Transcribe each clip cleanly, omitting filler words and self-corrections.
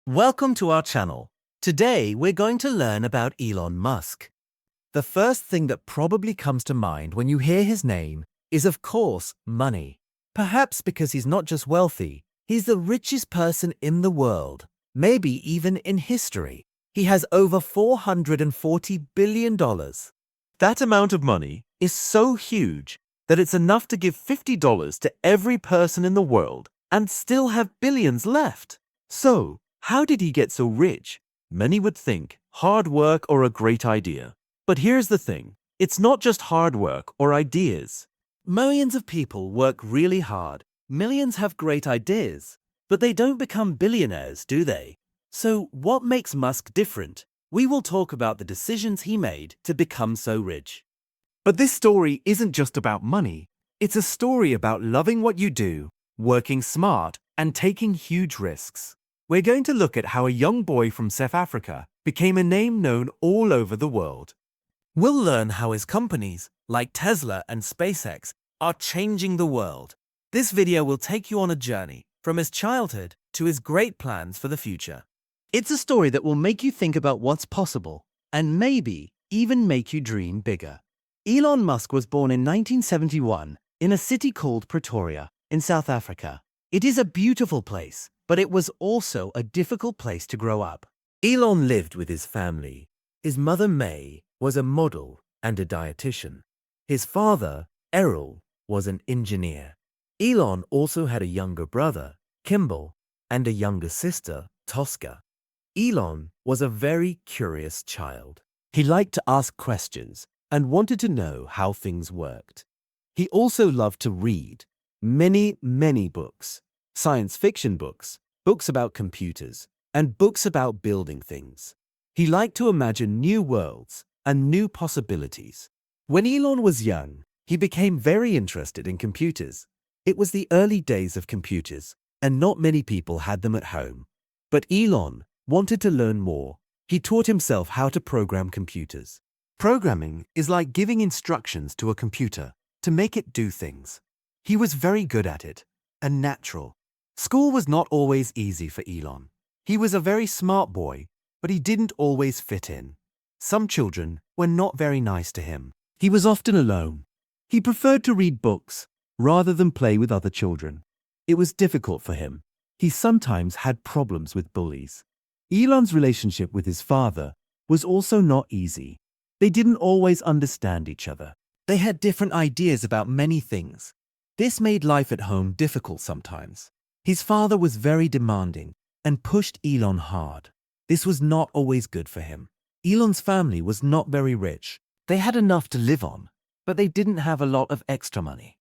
Welcome to our channel. Today we're going to learn about Elon Musk. The first thing that probably comes to mind when you hear his name is, of course, money. Perhaps because he's not just wealthy, he's the richest person in the world, maybe even in history. He has over $440 billion. That amount of money is so huge that it's enough to give $50 to every person in the world and still have billions left. So, how did he get so rich? Many would think hard work or a great idea. But here's the thing, it's not just hard work or ideas. Millions of people work really hard. Millions have great ideas, but they don't become billionaires, do they? So what makes Musk different? We will talk about the decisions he made to become so rich. But this story isn't just about money. It's a story about loving what you do, working smart, and taking huge risks. We're going to look at how a young boy from South Africa became a name known all over the world. We'll learn how his companies, like Tesla and SpaceX, are changing the world. This video will take you on a journey from his childhood to his great plans for the future. It's a story that will make you think about what's possible and maybe even make you dream bigger. Elon Musk was born in 1971 in a city called Pretoria in South Africa. It is a beautiful place, but it was also a difficult place to grow up. Elon lived with his family. His mother, May, was a model and a dietitian. His father, Errol, was an engineer. Elon also had a younger brother, Kimball, and a younger sister, Tosca. Elon was a very curious child. He liked to ask questions and wanted to know how things worked. He also loved to read many books. Science fiction books, books about computers, and books about building things. He liked to imagine new worlds and new possibilities. When Elon was young, he became very interested in computers. It was the early days of computers, and not many people had them at home. But Elon wanted to learn more. He taught himself how to program computers. Programming is like giving instructions to a computer to make it do things. He was very good at it, and natural. School was not always easy for Elon. He was a very smart boy, but he didn't always fit in. Some children were not very nice to him. He was often alone. He preferred to read books rather than play with other children. It was difficult for him. He sometimes had problems with bullies. Elon's relationship with his father was also not easy. They didn't always understand each other. They had different ideas about many things. This made life at home difficult sometimes. His father was very demanding and pushed Elon hard. This was not always good for him. Elon's family was not very rich. They had enough to live on, but they didn't have a lot of extra money.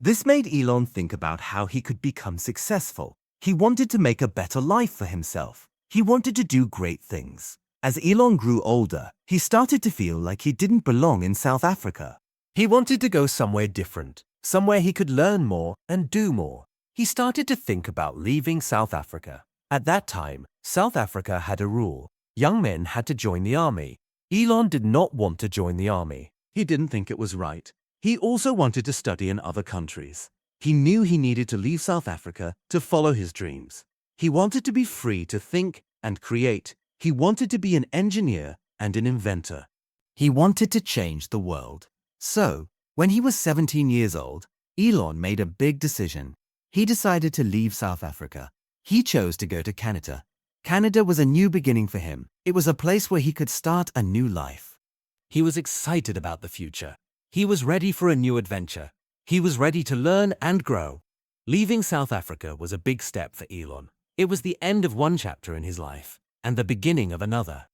This made Elon think about how he could become successful. He wanted to make a better life for himself. He wanted to do great things. As Elon grew older, he started to feel like he didn't belong in South Africa. He wanted to go somewhere different, somewhere he could learn more and do more. He started to think about leaving South Africa. At that time, South Africa had a rule. Young men had to join the army. Elon did not want to join the army. He didn't think it was right. He also wanted to study in other countries. He knew he needed to leave South Africa to follow his dreams. He wanted to be free to think and create. He wanted to be an engineer and an inventor. He wanted to change the world. So, when he was 17 years old, Elon made a big decision. He decided to leave South Africa. He chose to go to Canada. Canada was a new beginning for him. It was a place where he could start a new life. He was excited about the future. He was ready for a new adventure. He was ready to learn and grow. Leaving South Africa was a big step for Elon. It was the end of one chapter in his life and the beginning of another.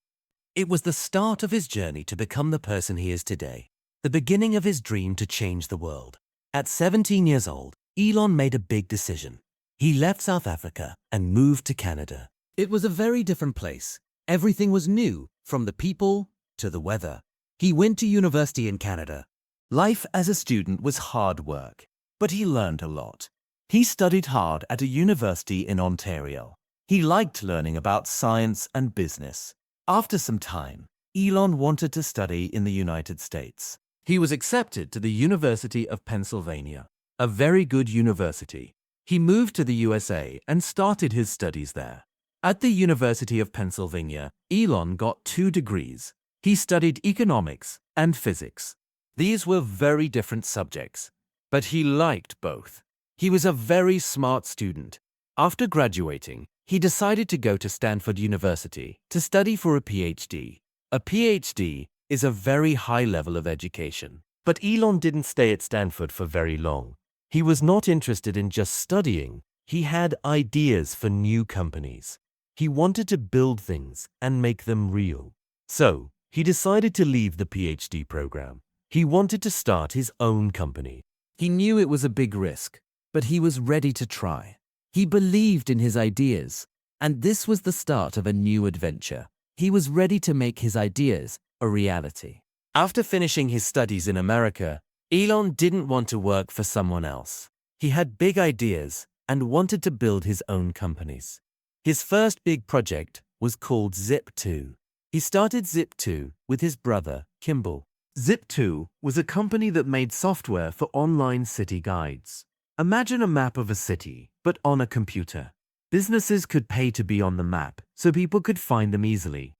It was the start of his journey to become the person he is today, the beginning of his dream to change the world. At 17 years old, Elon made a big decision. He left South Africa and moved to Canada. It was a very different place. Everything was new, from the people to the weather. He went to university in Canada. Life as a student was hard work, but he learned a lot. He studied hard at a university in Ontario. He liked learning about science and business. After some time, Elon wanted to study in the United States. He was accepted to the University of Pennsylvania, a very good university. He moved to the USA and started his studies there. At the University of Pennsylvania, Elon got 2 degrees. He studied economics and physics. These were very different subjects, but he liked both. He was a very smart student. After graduating, he decided to go to Stanford University to study for a PhD. A PhD is a very high level of education. But Elon didn't stay at Stanford for very long. He was not interested in just studying. He had ideas for new companies. He wanted to build things and make them real. So, he decided to leave the PhD program. He wanted to start his own company. He knew it was a big risk, but he was ready to try. He believed in his ideas, and this was the start of a new adventure. He was ready to make his ideas a reality. After finishing his studies in America, Elon didn't want to work for someone else. He had big ideas and wanted to build his own companies. His first big project was called Zip2. He started Zip2 with his brother, Kimball. Zip2 was a company that made software for online city guides. Imagine a map of a city, but on a computer. Businesses could pay to be on the map so people could find them easily.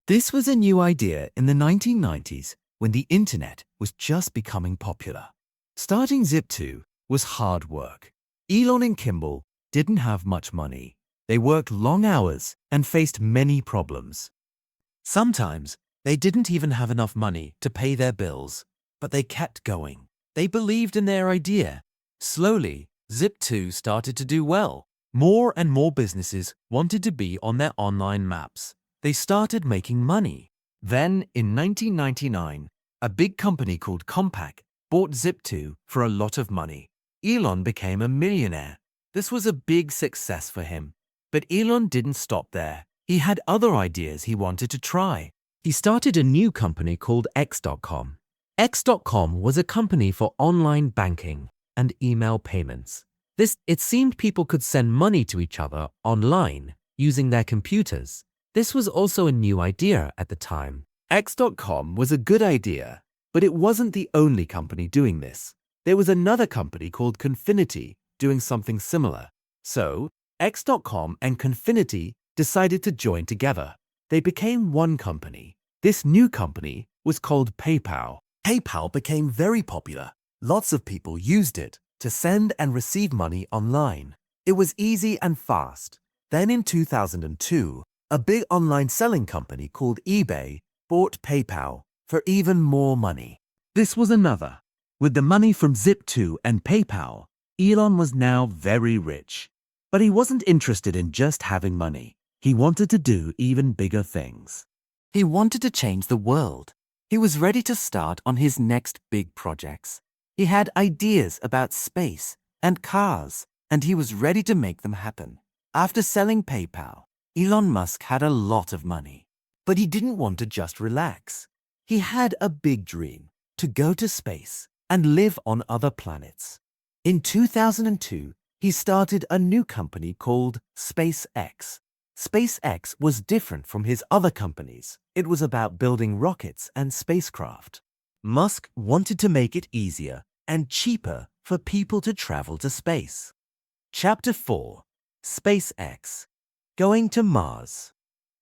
This was a new idea in the 1990s when the internet was just becoming popular. Starting Zip2 was hard work. Elon and Kimball didn't have much money. They worked long hours and faced many problems. Sometimes they didn't even have enough money to pay their bills, but they kept going. They believed in their idea. Slowly, Zip2 started to do well. More and more businesses wanted to be on their online maps. They started making money. Then, in 1999, a big company called Compaq bought Zip2 for a lot of money. Elon became a millionaire. This was a big success for him. But Elon didn't stop there. He had other ideas he wanted to try. He started a new company called X.com. X.com was a company for online banking and email payments. It seemed people could send money to each other online using their computers. This was also a new idea at the time. X.com was a good idea, but it wasn't the only company doing this. There was another company called Confinity doing something similar. So, X.com and Confinity decided to join together. They became one company. This new company was called PayPal. PayPal became very popular. Lots of people used it to send and receive money online. It was easy and fast. Then in 2002, a big online selling company called eBay bought PayPal for even more money. This was another. With the money from Zip2 and PayPal, Elon was now very rich. But he wasn't interested in just having money. He wanted to do even bigger things. He wanted to change the world. He was ready to start on his next big projects. He had ideas about space and cars, and he was ready to make them happen. After selling PayPal, Elon Musk had a lot of money. But he didn't want to just relax. He had a big dream to go to space and live on other planets. In 2002, he started a new company called SpaceX. SpaceX was different from his other companies. It was about building rockets and spacecraft. Musk wanted to make it easier and cheaper for people to travel to space. Chapter 4. SpaceX. Going to Mars.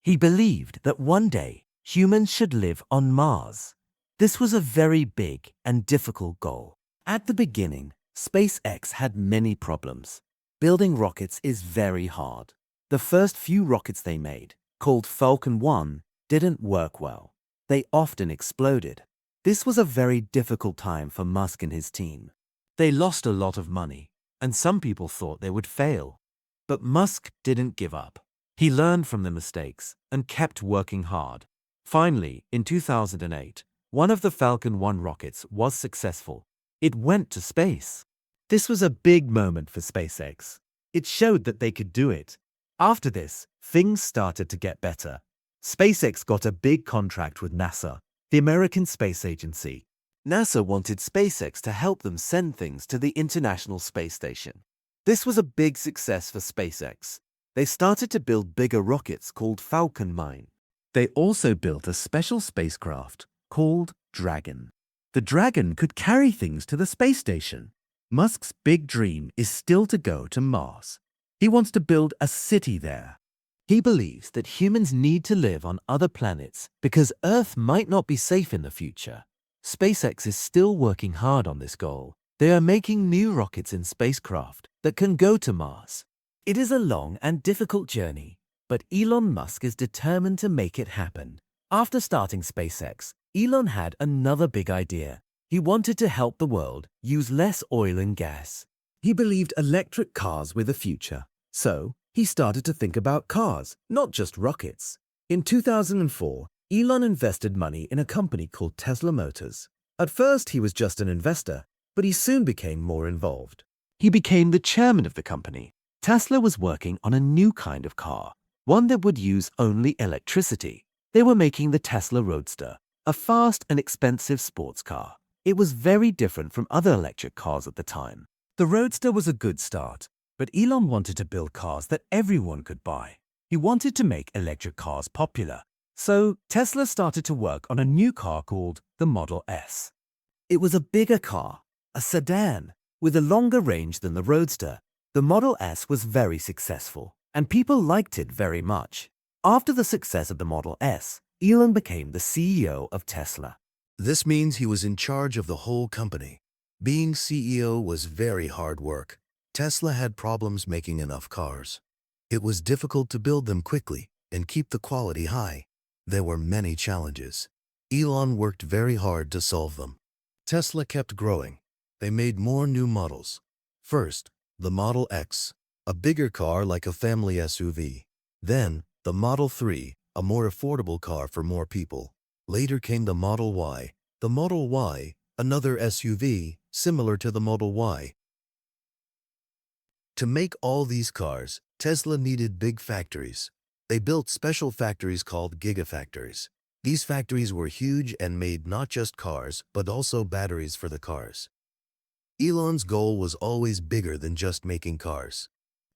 He believed that one day humans should live on Mars. This was a very big and difficult goal. At the beginning, SpaceX had many problems. Building rockets is very hard. The first few rockets they made, called Falcon 1, didn't work well. They often exploded. This was a very difficult time for Musk and his team. They lost a lot of money, and some people thought they would fail. But Musk didn't give up. He learned from the mistakes and kept working hard. Finally, in 2008, one of the Falcon 1 rockets was successful. It went to space. This was a big moment for SpaceX. It showed that they could do it. After this, things started to get better. SpaceX got a big contract with NASA, the American Space Agency. NASA wanted SpaceX to help them send things to the International Space Station. This was a big success for SpaceX. They started to build bigger rockets called Falcon 9. They also built a special spacecraft called Dragon. The Dragon could carry things to the space station. Musk's big dream is still to go to Mars. He wants to build a city there. He believes that humans need to live on other planets because Earth might not be safe in the future. SpaceX is still working hard on this goal. They are making new rockets and spacecraft that can go to Mars. It is a long and difficult journey, but Elon Musk is determined to make it happen. After starting SpaceX, Elon had another big idea. He wanted to help the world use less oil and gas. He believed electric cars were the future. So, he started to think about cars, not just rockets. In 2004, Elon invested money in a company called Tesla Motors. At first, he was just an investor, but he soon became more involved. He became the chairman of the company. Tesla was working on a new kind of car, one that would use only electricity. They were making the Tesla Roadster, a fast and expensive sports car. It was very different from other electric cars at the time. The Roadster was a good start, but Elon wanted to build cars that everyone could buy. He wanted to make electric cars popular. So Tesla started to work on a new car called the Model S. It was a bigger car, a sedan, with a longer range than the Roadster. The Model S was very successful, and people liked it very much. After the success of the Model S, Elon became the CEO of Tesla. This means he was in charge of the whole company. Being CEO was very hard work. Tesla had problems making enough cars. It was difficult to build them quickly and keep the quality high. There were many challenges. Elon worked very hard to solve them. Tesla kept growing. They made more new models. First, the Model X, a bigger car like a family SUV. Then, the Model 3, a more affordable car for more people. Later came the Model Y. The Model Y, another SUV, similar to the Model Y. To make all these cars, Tesla needed big factories. They built special factories called gigafactories. These factories were huge and made not just cars, but also batteries for the cars. Elon's goal was always bigger than just making cars.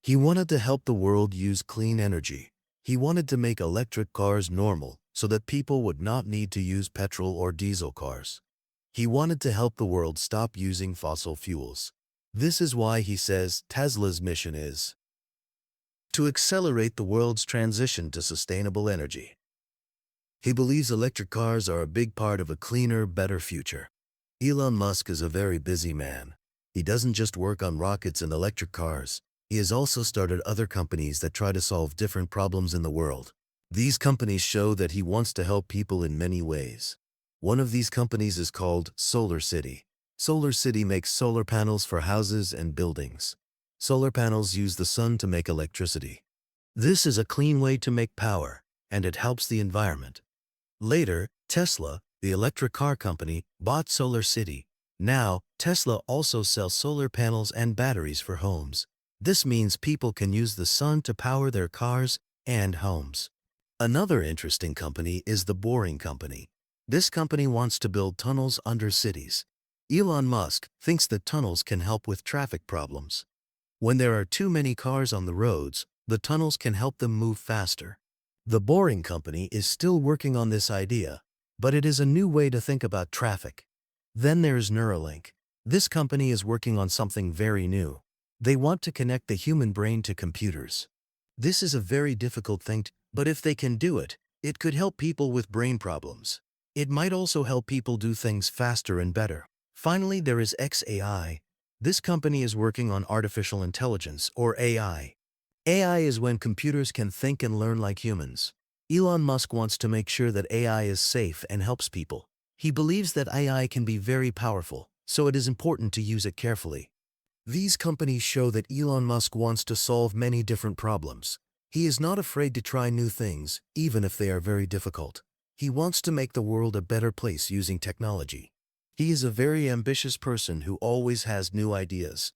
He wanted to help the world use clean energy. He wanted to make electric cars normal so that people would not need to use petrol or diesel cars. He wanted to help the world stop using fossil fuels. This is why he says Tesla's mission is to accelerate the world's transition to sustainable energy. He believes electric cars are a big part of a cleaner, better future. Elon Musk is a very busy man. He doesn't just work on rockets and electric cars. He has also started other companies that try to solve different problems in the world. These companies show that he wants to help people in many ways. One of these companies is called Solar City. Solar City makes solar panels for houses and buildings. Solar panels use the sun to make electricity. This is a clean way to make power, and it helps the environment. Later, Tesla, the electric car company, bought Solar City. Now, Tesla also sells solar panels and batteries for homes. This means people can use the sun to power their cars and homes. Another interesting company is the Boring Company. This company wants to build tunnels under cities. Elon Musk thinks that tunnels can help with traffic problems. When there are too many cars on the roads, the tunnels can help them move faster. The Boring Company is still working on this idea, but it is a new way to think about traffic. Then there's Neuralink. This company is working on something very new. They want to connect the human brain to computers. This is a very difficult thing, but if they can do it, it could help people with brain problems. It might also help people do things faster and better. Finally, there is xAI. This company is working on artificial intelligence, or AI. AI is when computers can think and learn like humans. Elon Musk wants to make sure that AI is safe and helps people. He believes that AI can be very powerful, so it is important to use it carefully. These companies show that Elon Musk wants to solve many different problems. He is not afraid to try new things, even if they are very difficult. He wants to make the world a better place using technology. He is a very ambitious person who always has new ideas.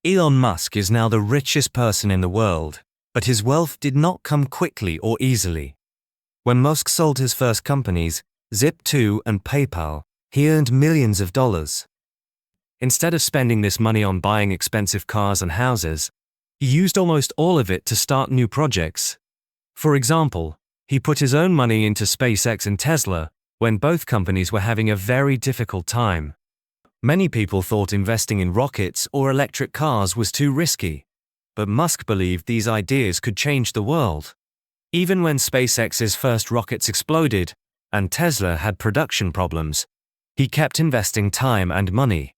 Elon Musk is now the richest person in the world, but his wealth did not come quickly or easily. When Musk sold his first companies, Zip2 and PayPal, he earned millions of dollars. Instead of spending this money on buying expensive cars and houses, he used almost all of it to start new projects. For example, he put his own money into SpaceX and Tesla when both companies were having a very difficult time. Many people thought investing in rockets or electric cars was too risky, but Musk believed these ideas could change the world. Even when SpaceX's first rockets exploded and Tesla had production problems, he kept investing time and money.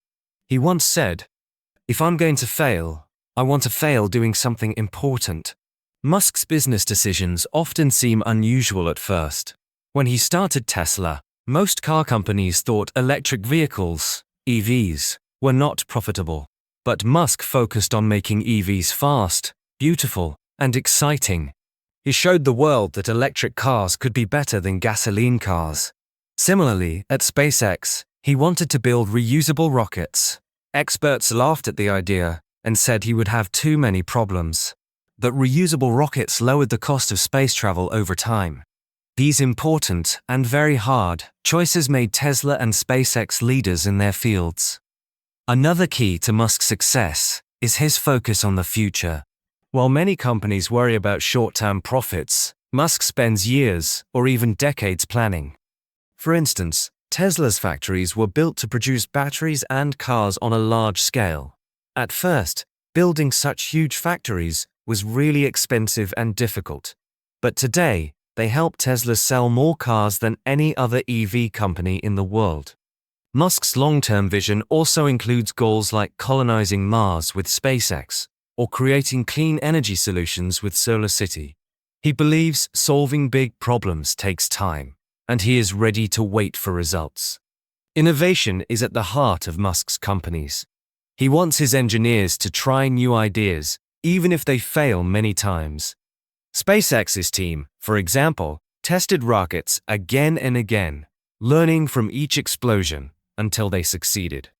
He once said, "If I'm going to fail, I want to fail doing something important." Musk's business decisions often seem unusual at first. When he started Tesla, most car companies thought electric vehicles, EVs, were not profitable. But Musk focused on making EVs fast, beautiful, and exciting. He showed the world that electric cars could be better than gasoline cars. Similarly, at SpaceX, he wanted to build reusable rockets. Experts laughed at the idea and said he would have too many problems. But reusable rockets lowered the cost of space travel over time. These important and very hard choices made Tesla and SpaceX leaders in their fields. Another key to Musk's success is his focus on the future. While many companies worry about short-term profits, Musk spends years or even decades planning. For instance, Tesla's factories were built to produce batteries and cars on a large scale. At first, building such huge factories was really expensive and difficult. But today, they help Tesla sell more cars than any other EV company in the world. Musk's long-term vision also includes goals like colonizing Mars with SpaceX or creating clean energy solutions with SolarCity. He believes solving big problems takes time, and he is ready to wait for results. Innovation is at the heart of Musk's companies. He wants his engineers to try new ideas, even if they fail many times. SpaceX's team, for example, tested rockets again and again, learning from each explosion until they succeeded.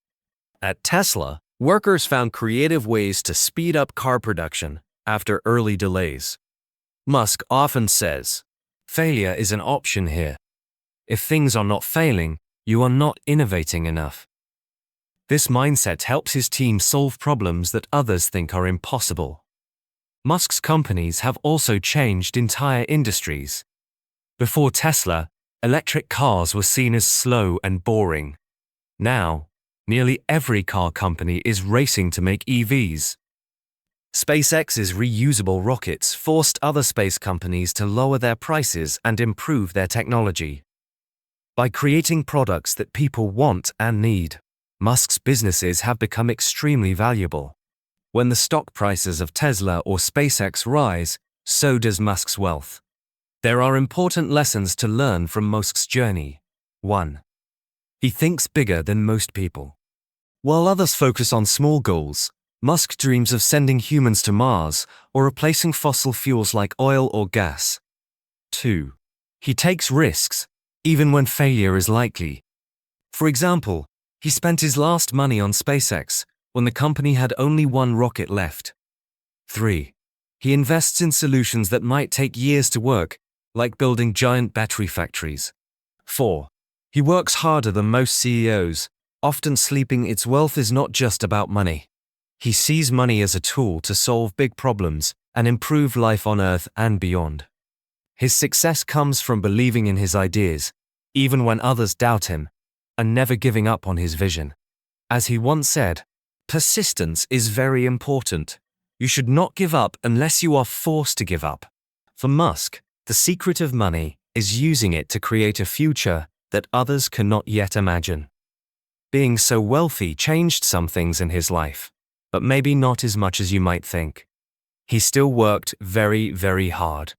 At Tesla, workers found creative ways to speed up car production after early delays. Musk often says, "Failure is an option here. If things are not failing, you are not innovating enough." This mindset helps his team solve problems that others think are impossible. Musk's companies have also changed entire industries. Before Tesla, electric cars were seen as slow and boring. Now, nearly every car company is racing to make EVs. SpaceX's reusable rockets forced other space companies to lower their prices and improve their technology. By creating products that people want and need, Musk's businesses have become extremely valuable. When the stock prices of Tesla or SpaceX rise, so does Musk's wealth. There are important lessons to learn from Musk's journey. 1. He thinks bigger than most people. While others focus on small goals, Musk dreams of sending humans to Mars or replacing fossil fuels like oil or gas. 2. He takes risks, even when failure is likely. For example, he spent his last money on SpaceX when the company had only one rocket left. 3. He invests in solutions that might take years to work, like building giant battery factories. 4. He works harder than most CEOs, often sleeping. Its wealth is not just about money. He sees money as a tool to solve big problems and improve life on Earth and beyond. His success comes from believing in his ideas, even when others doubt him, and never giving up on his vision. As he once said, "Persistence is very important. You should not give up unless you are forced to give up." For Musk, the secret of money is using it to create a future that others cannot yet imagine. Being so wealthy changed some things in his life, but maybe not as much as you might think. He still worked very, very hard.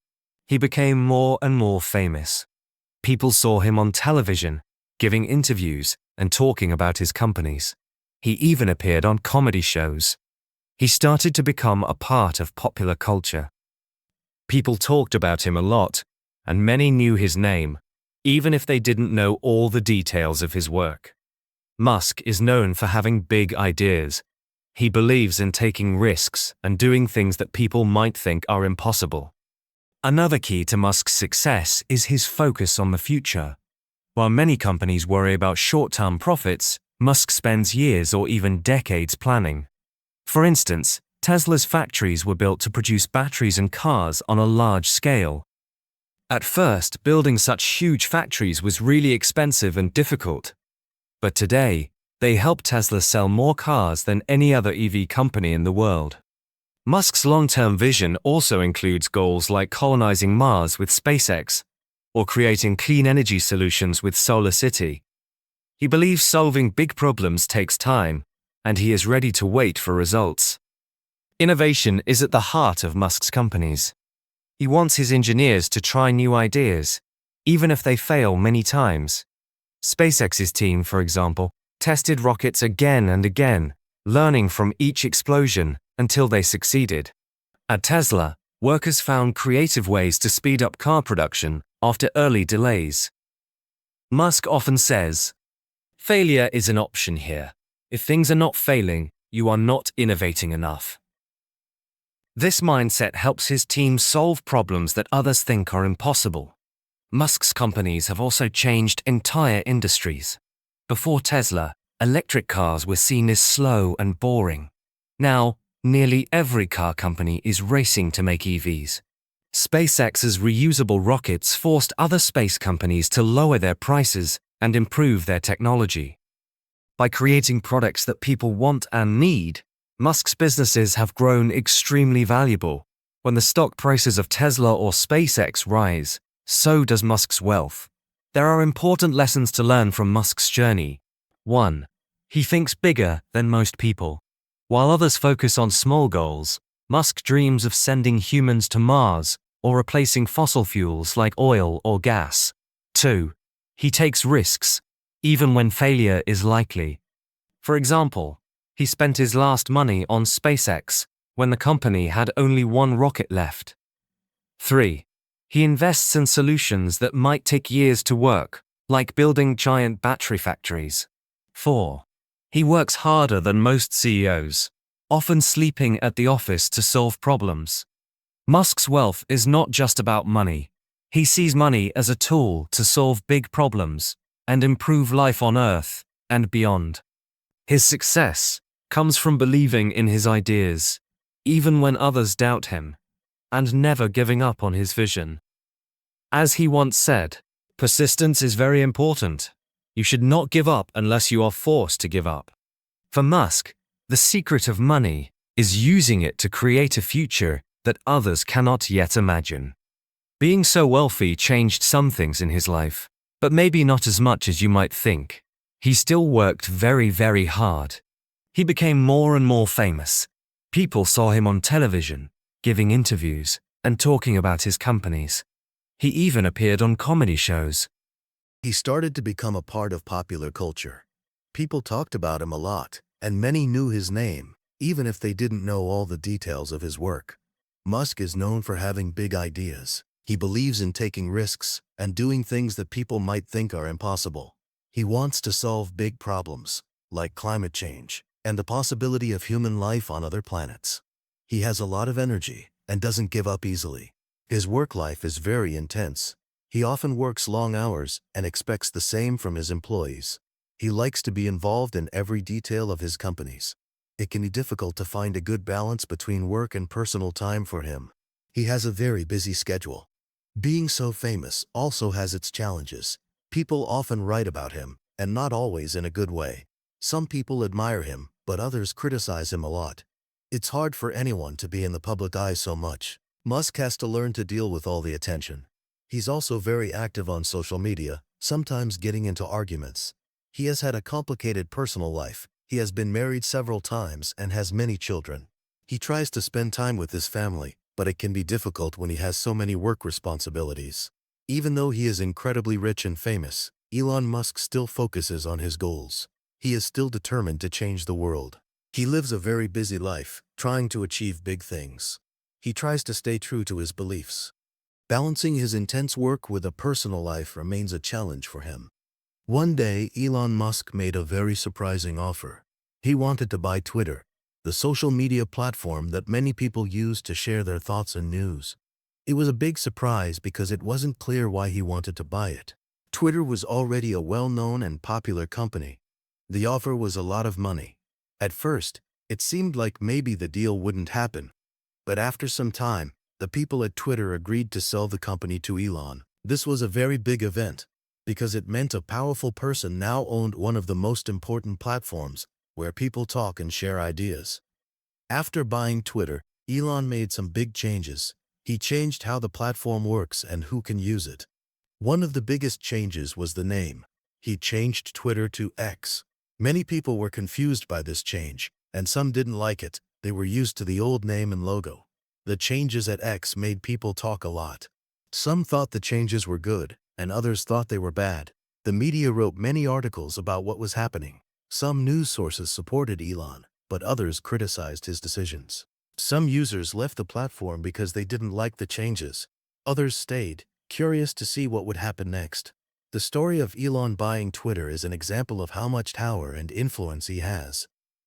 He became more and more famous. People saw him on television, giving interviews and talking about his companies. He even appeared on comedy shows. He started to become a part of popular culture. People talked about him a lot, and many knew his name, even if they didn't know all the details of his work. Musk is known for having big ideas. He believes in taking risks and doing things that people might think are impossible. Another key to Musk's success is his focus on the future. While many companies worry about short-term profits, Musk spends years or even decades planning. For instance, Tesla's factories were built to produce batteries and cars on a large scale. At first, building such huge factories was really expensive and difficult. But today, they help Tesla sell more cars than any other EV company in the world. Musk's long-term vision also includes goals like colonizing Mars with SpaceX or creating clean energy solutions with Solar City. He believes solving big problems takes time, and he is ready to wait for results. Innovation is at the heart of Musk's companies. He wants his engineers to try new ideas, even if they fail many times. SpaceX's team, for example, tested rockets again and again, learning from each explosion until they succeeded. At Tesla, workers found creative ways to speed up car production after early delays. Musk often says, "Failure is an option here. If things are not failing, you are not innovating enough." This mindset helps his team solve problems that others think are impossible. Musk's companies have also changed entire industries. Before Tesla, electric cars were seen as slow and boring. Now, nearly every car company is racing to make EVs. SpaceX's reusable rockets forced other space companies to lower their prices and improve their technology. By creating products that people want and need, Musk's businesses have grown extremely valuable. When the stock prices of Tesla or SpaceX rise, so does Musk's wealth. There are important lessons to learn from Musk's journey. 1. He thinks bigger than most people. While others focus on small goals, Musk dreams of sending humans to Mars or replacing fossil fuels like oil or gas. 2. He takes risks, even when failure is likely. For example, he spent his last money on SpaceX when the company had only one rocket left. 3. He invests in solutions that might take years to work, like building giant battery factories. 4. He works harder than most CEOs, often sleeping at the office to solve problems. Musk's wealth is not just about money. He sees money as a tool to solve big problems and improve life on Earth and beyond. His success comes from believing in his ideas, even when others doubt him, and never giving up on his vision. As he once said, "Persistence is very important. You should not give up unless you are forced to give up." For Musk, the secret of money is using it to create a future that others cannot yet imagine. Being so wealthy changed some things in his life, but maybe not as much as you might think. He still worked very, very hard. He became more and more famous. People saw him on television, giving interviews, and talking about his companies. He even appeared on comedy shows. He started to become a part of popular culture. People talked about him a lot, and many knew his name, even if they didn't know all the details of his work. Musk is known for having big ideas. He believes in taking risks and doing things that people might think are impossible. He wants to solve big problems, like climate change and the possibility of human life on other planets. He has a lot of energy and doesn't give up easily. His work life is very intense. He often works long hours and expects the same from his employees. He likes to be involved in every detail of his companies. It can be difficult to find a good balance between work and personal time for him. He has a very busy schedule. Being so famous also has its challenges. People often write about him, and not always in a good way. Some people admire him, but others criticize him a lot. It's hard for anyone to be in the public eye so much. Musk has to learn to deal with all the attention. He's also very active on social media, sometimes getting into arguments. He has had a complicated personal life. He has been married several times and has many children. He tries to spend time with his family, but it can be difficult when he has so many work responsibilities. Even though he is incredibly rich and famous, Elon Musk still focuses on his goals. He is still determined to change the world. He lives a very busy life, trying to achieve big things. He tries to stay true to his beliefs. Balancing his intense work with a personal life remains a challenge for him. One day, Elon Musk made a very surprising offer. He wanted to buy Twitter, the social media platform that many people use to share their thoughts and news. It was a big surprise because it wasn't clear why he wanted to buy it. Twitter was already a well-known and popular company. The offer was a lot of money. At first, it seemed like maybe the deal wouldn't happen. But after some time, the people at Twitter agreed to sell the company to Elon. This was a very big event, because it meant a powerful person now owned one of the most important platforms where people talk and share ideas. After buying Twitter, Elon made some big changes. He changed how the platform works and who can use it. One of the biggest changes was the name. He changed Twitter to X. Many people were confused by this change, and some didn't like it. They were used to the old name and logo. The changes at X made people talk a lot. Some thought the changes were good, and others thought they were bad. The media wrote many articles about what was happening. Some news sources supported Elon, but others criticized his decisions. Some users left the platform because they didn't like the changes. Others stayed, curious to see what would happen next. The story of Elon buying Twitter is an example of how much power and influence he has.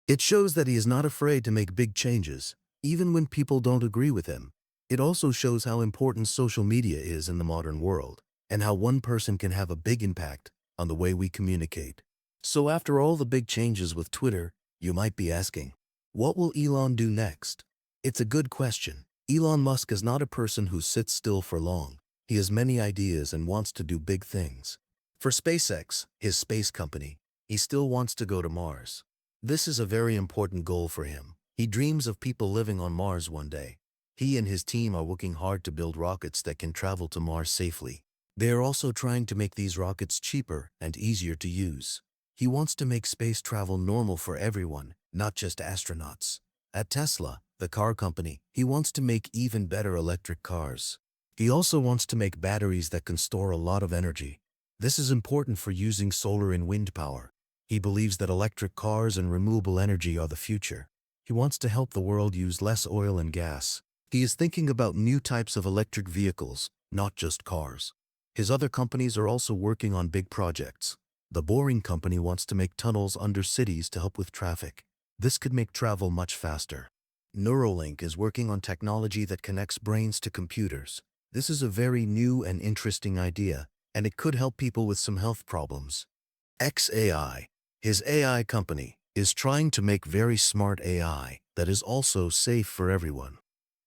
It shows that he is not afraid to make big changes, even when people don't agree with him. It also shows how important social media is in the modern world, and how one person can have a big impact on the way we communicate. So after all the big changes with Twitter, you might be asking, what will Elon do next? It's a good question. Elon Musk is not a person who sits still for long. He has many ideas and wants to do big things. For SpaceX, his space company, he still wants to go to Mars. This is a very important goal for him. He dreams of people living on Mars one day. He and his team are working hard to build rockets that can travel to Mars safely. They are also trying to make these rockets cheaper and easier to use. He wants to make space travel normal for everyone, not just astronauts. At Tesla, the car company, he wants to make even better electric cars. He also wants to make batteries that can store a lot of energy. This is important for using solar and wind power. He believes that electric cars and renewable energy are the future. He wants to help the world use less oil and gas. He is thinking about new types of electric vehicles, not just cars. His other companies are also working on big projects. The Boring Company wants to make tunnels under cities to help with traffic. This could make travel much faster. Neuralink is working on technology that connects brains to computers. This is a very new and interesting idea, and it could help people with some health problems. xAI, his AI company, is trying to make very smart AI that is also safe for everyone.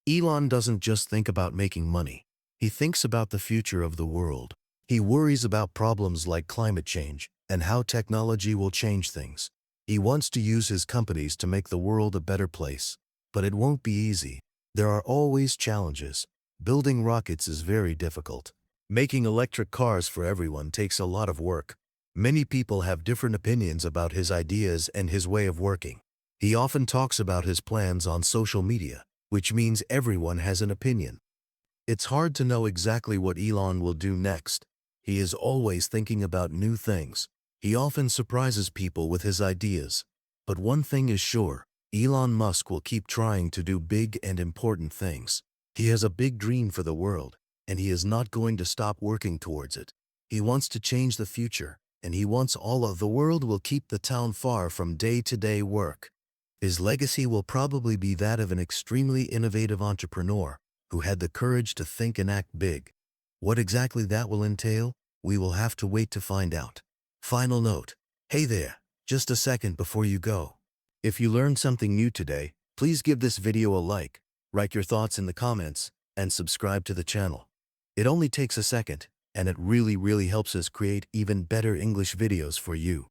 Elon doesn't just think about making money. He thinks about the future of the world. He worries about problems like climate change and how technology will change things. He wants to use his companies to make the world a better place. But it won't be easy. There are always challenges. Building rockets is very difficult. Making electric cars for everyone takes a lot of work. Many people have different opinions about his ideas and his way of working. He often talks about his plans on social media, which means everyone has an opinion. It's hard to know exactly what Elon will do next. He is always thinking about new things. He often surprises people with his ideas. But one thing is sure, Elon Musk will keep trying to do big and important things. He has a big dream for the world, and he is not going to stop working towards it. He wants to change the future, and he wants all of the world will keep the town far from day-to-day work. His legacy will probably be that of an extremely innovative entrepreneur who had the courage to think and act big. What exactly that will entail, we will have to wait to find out. Final note. Hey there, just a second before you go. If you learned something new today, please give this video a like, write your thoughts in the comments, and subscribe to the channel. It only takes a second, and it really helps us create even better English videos for you.